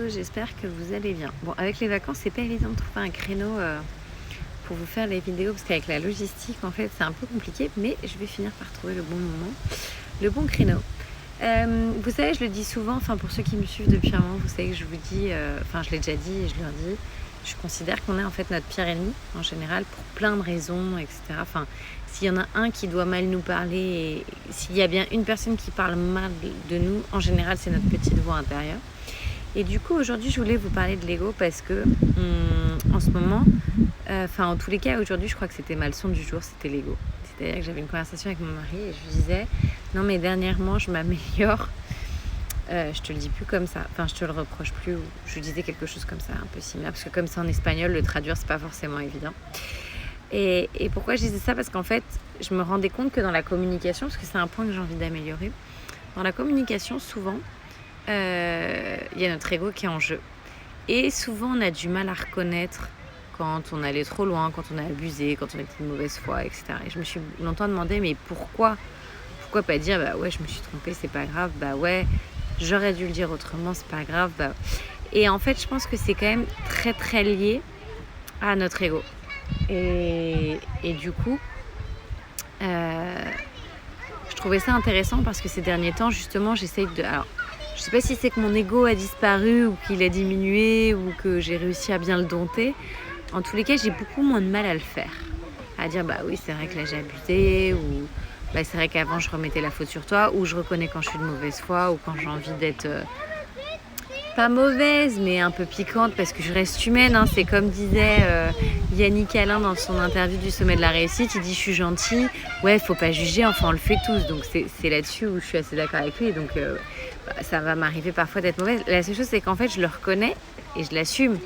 J'espère que vous allez bien. Bon, avec les vacances, c'est pas évident de trouver un créneau pour vous faire les vidéos parce qu'avec la logistique, en fait, c'est un peu compliqué, mais je vais finir par trouver le bon moment, le bon créneau. Vous savez, je le dis souvent, enfin pour ceux qui me suivent depuis un moment, vous savez que je vous dis, enfin je l'ai déjà dit et je leur dis, je considère qu'on est en fait notre pire ennemi en général pour plein de raisons, etc. Enfin, s'il y en a un qui doit mal nous parler et s'il y a bien une personne qui parle mal de nous, en général, c'est notre petite voix intérieure. Et du coup, aujourd'hui, je voulais vous parler de l'ego parce que en ce moment, en tous les cas, aujourd'hui, je crois que c'était ma leçon du jour, c'était l'ego. C'est-à-dire que j'avais une conversation avec mon mari et je lui disais, non mais dernièrement, je m'améliore. Je te le dis plus comme ça, enfin je te le reproche plus. Ou je lui disais quelque chose comme ça, un peu similaire, parce que comme c'est en espagnol, le traduire, c'est pas forcément évident. Et pourquoi je disais ça? Parce qu'en fait, je me rendais compte que dans la communication, parce que c'est un point que j'ai envie d'améliorer, dans la communication, souvent, il y a notre ego qui est en jeu. Et souvent, on a du mal à reconnaître quand on allait trop loin, quand on a abusé, quand on était de mauvaise foi, etc. Et je me suis longtemps demandé, mais pourquoi pas dire, bah ouais, je me suis trompée, c'est pas grave, bah ouais, j'aurais dû le dire autrement, c'est pas grave. Bah... Et en fait, je pense que c'est quand même très très lié à notre ego. Et du coup, je trouvais ça intéressant parce que ces derniers temps, justement, j'essaye de... Alors, je sais pas si c'est que mon ego a disparu ou qu'il a diminué ou que j'ai réussi à bien le dompter. En tous les cas, j'ai beaucoup moins de mal à le faire. À dire, bah oui, c'est vrai que là j'ai abusé, ou bah, c'est vrai qu'avant je remettais la faute sur toi, ou je reconnais quand je suis de mauvaise foi, ou quand j'ai envie d'être pas mauvaise, mais un peu piquante, parce que je reste humaine. Hein. C'est comme disait Yannick Alain dans son interview du Sommet de la Réussite, il dit, je suis gentil, ouais, faut pas juger, enfin on le fait tous. Donc c'est là-dessus où je suis assez d'accord avec lui. Donc ça va m'arriver parfois d'être mauvaise. La seule chose, c'est qu'en fait, je le reconnais et je l'assume.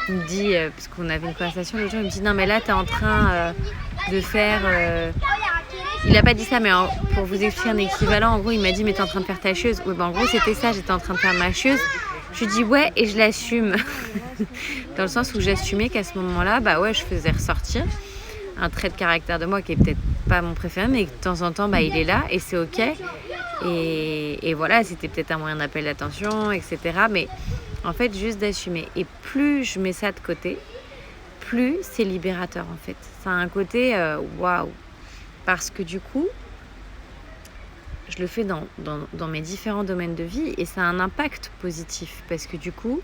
Il me dit, parce qu'on avait une conversation l'autre jour, il me dit non mais là t'es en train de faire... Il n'a pas dit ça, mais pour vous expliquer un équivalent, en gros il m'a dit mais t'es en train de faire ta chose. Oui, en gros c'était ça, j'étais en train de faire ma chose. Je lui dis ouais et je l'assume. Dans le sens où j'assumais qu'à ce moment-là, bah ouais, je faisais ressortir un trait de caractère de moi qui est peut-être pas mon préféré, mais que de temps en temps bah, il est là et c'est ok. Et voilà, c'était peut-être un moyen d'appel d'attention, etc. Mais en fait, juste d'assumer. Et plus je mets ça de côté, plus c'est libérateur en fait. Ça a un côté waouh. Parce que du coup, je le fais dans mes différents domaines de vie et ça a un impact positif. Parce que du coup,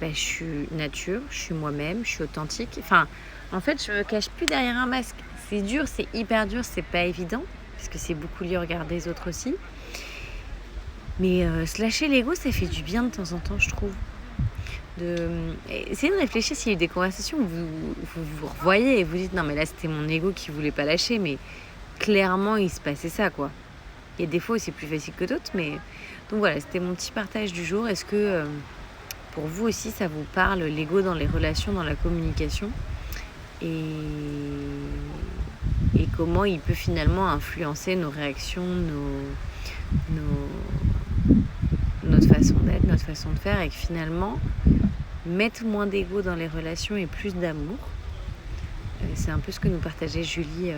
je suis nature, je suis moi-même, je suis authentique. Enfin, en fait, je me cache plus derrière un masque. C'est dur, c'est hyper dur, c'est pas évident. Parce que c'est beaucoup lié au regard des autres aussi. Mais se lâcher l'ego, ça fait du bien de temps en temps, je trouve. Essayez de réfléchir s'il y a eu des conversations où vous revoyez et vous dites non mais là c'était mon ego qui voulait pas lâcher, mais clairement il se passait ça quoi. Il y a des fois où c'est plus facile que d'autres, mais donc voilà, c'était mon petit partage du jour. Est-ce que pour vous aussi ça vous parle, l'ego dans les relations, dans la communication, et comment il peut finalement influencer nos réactions, notre façon d'être, notre façon de faire, et que finalement mettre moins d'ego dans les relations et plus d'amour. C'est un peu ce que nous partageait Julie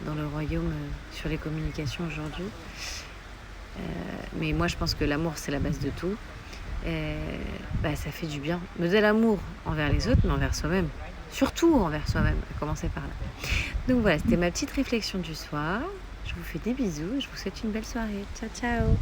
dans le royaume sur les communications aujourd'hui. Mais moi je pense que l'amour c'est la base de tout. Ça fait du bien. Mais de l'amour envers les autres, mais envers soi-même. Surtout envers soi-même, à commencer par là. Donc voilà, c'était ma petite réflexion du soir. Je vous fais des bisous, je vous souhaite une belle soirée. Ciao ciao.